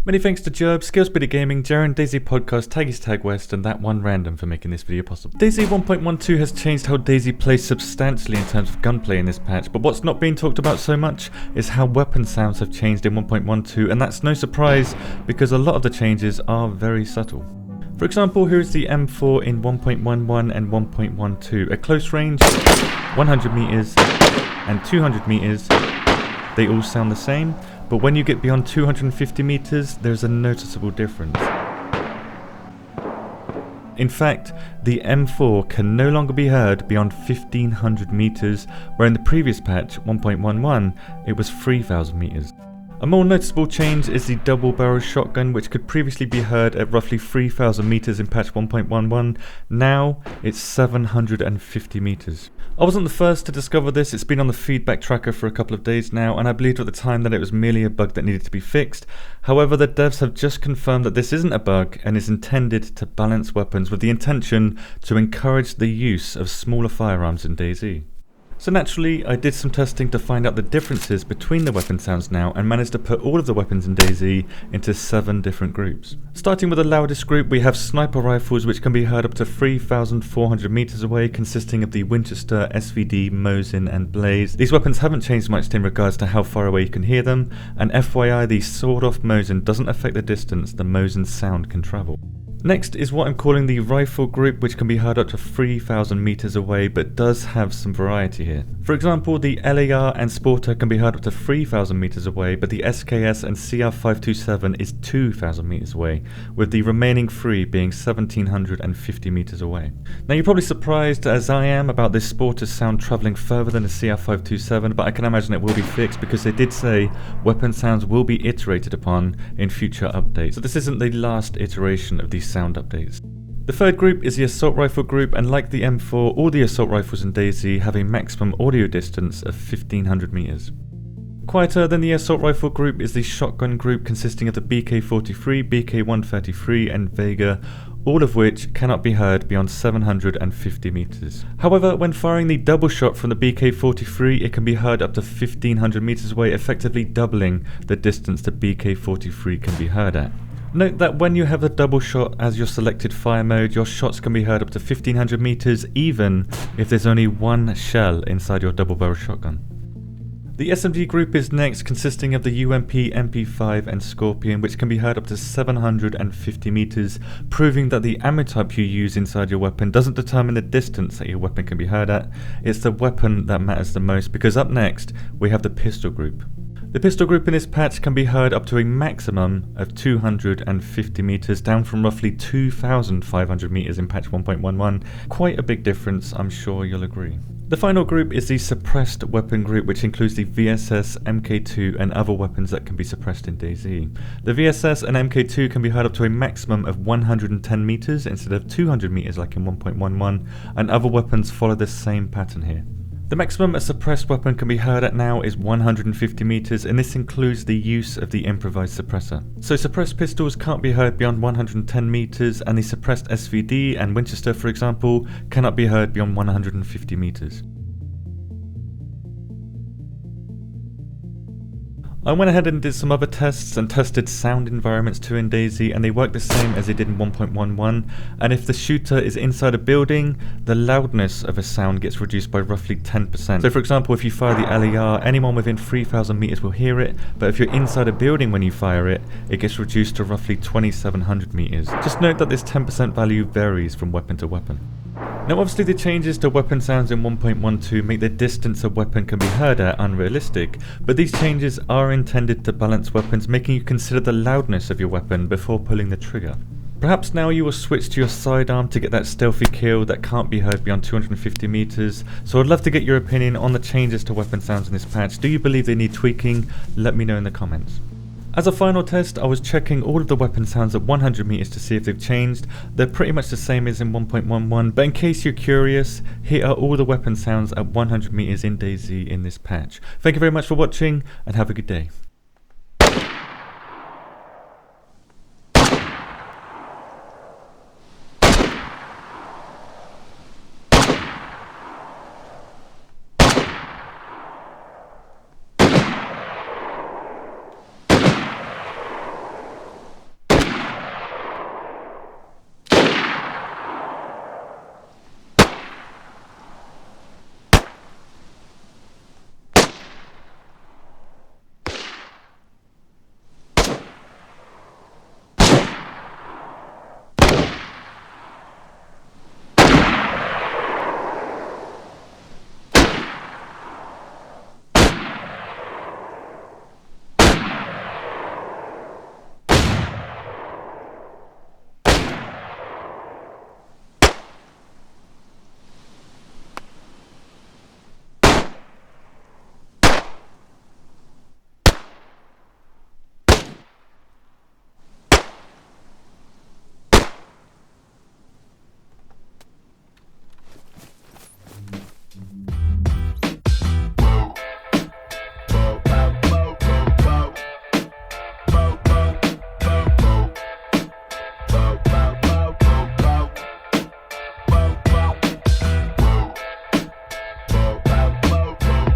Many thanks to Jerb, Skillspeedy Gaming, Jaren, DayZ Podcast, Taggy's Tag West, and that one random for making this video possible. DayZ 1.12 has changed how DayZ plays substantially in terms of gunplay in this patch, but what's not being talked about so much is how weapon sounds have changed in 1.12, and that's no surprise because a lot of the changes are very subtle. For example, here's the M4 in 1.11 and 1.12. At close range, 100 meters and 200 meters, they all sound the same. But when you get beyond 250 meters, there's a noticeable difference. In fact, the M4 can no longer be heard beyond 1500 meters, where in the previous patch, 1.11, it was 3000 meters. A more noticeable change is the double barrel shotgun, which could previously be heard at roughly 3000 meters in patch 1.11. Now it's 750 meters. I wasn't the first to discover this. It's been on the feedback tracker for a couple of days now, and I believed at the time that it was merely a bug that needed to be fixed. However, the devs have just confirmed that this isn't a bug and is intended to balance weapons with the intention to encourage the use of smaller firearms in DayZ. So naturally, I did some testing to find out the differences between the weapon sounds now and managed to put all of the weapons in DayZ into 7 different groups. Starting with the loudest group, we have sniper rifles, which can be heard up to 3,400 meters away, consisting of the Winchester, SVD, Mosin and Blaze. These weapons haven't changed much in regards to how far away you can hear them, and FYI, the sawed-off Mosin doesn't affect the distance the Mosin's sound can travel. Next is what I'm calling the rifle group, which can be heard up to 3,000 meters away but does have some variety here. For example, the LAR and Sporter can be heard up to 3,000 meters away, but the SKS and CR527 is 2,000 meters away, with the remaining 3 being 1,750 meters away. Now you're probably surprised, as I am, about this Sporter's sound travelling further than the CR527, but I can imagine it will be fixed because they did say weapon sounds will be iterated upon in future updates. So this isn't the last iteration of these sound updates. The third group is the assault rifle group, and like the M4, all the assault rifles in DayZ have a maximum audio distance of 1500 meters. Quieter than the assault rifle group is the shotgun group, consisting of the BK-43, BK-133 and Vega, all of which cannot be heard beyond 750 meters. However, when firing the double shot from the BK-43, it can be heard up to 1500 meters away, effectively doubling the distance the BK-43 can be heard at. Note that when you have the double shot as your selected fire mode, your shots can be heard up to 1500 meters even if there's only one shell inside your double barrel shotgun. The SMG group is next, consisting of the UMP, MP5 and Scorpion, which can be heard up to 750 meters, proving that the ammo type you use inside your weapon doesn't determine the distance that your weapon can be heard at. It's the weapon that matters the most, because up next we have the pistol group. The pistol group in this patch can be heard up to a maximum of 250 meters, down from roughly 2,500 meters in patch 1.11. Quite a big difference, I'm sure you'll agree. The final group is the suppressed weapon group, which includes the VSS, MK2 and other weapons that can be suppressed in DayZ. The VSS and MK2 can be heard up to a maximum of 110 meters instead of 200 meters like in 1.11, and other weapons follow the same pattern here. The maximum a suppressed weapon can be heard at now is 150 meters, and this includes the use of the improvised suppressor. So suppressed pistols can't be heard beyond 110 meters, and the suppressed SVD and Winchester, for example, cannot be heard beyond 150 meters. I went ahead and did some other tests and tested sound environments too in DayZ, and they work the same as they did in 1.11, and if the shooter is inside a building, the loudness of a sound gets reduced by roughly 10%. So for example, if you fire the LAR, anyone within 3,000 meters will hear it, but if you're inside a building when you fire it, it gets reduced to roughly 2,700 meters. Just note that this 10% value varies from weapon to weapon. Now obviously the changes to weapon sounds in 1.12 make the distance a weapon can be heard at unrealistic, but these changes are intended to balance weapons, making you consider the loudness of your weapon before pulling the trigger. Perhaps now you will switch to your sidearm to get that stealthy kill that can't be heard beyond 250 meters, so I'd love to get your opinion on the changes to weapon sounds in this patch. Do you believe they need tweaking? Let me know in the comments. As a final test, I was checking all of the weapon sounds at 100 meters to see if they've changed. They're pretty much the same as in 1.11, but in case you're curious, here are all the weapon sounds at 100 meters in DayZ in this patch. Thank you very much for watching, and have a good day.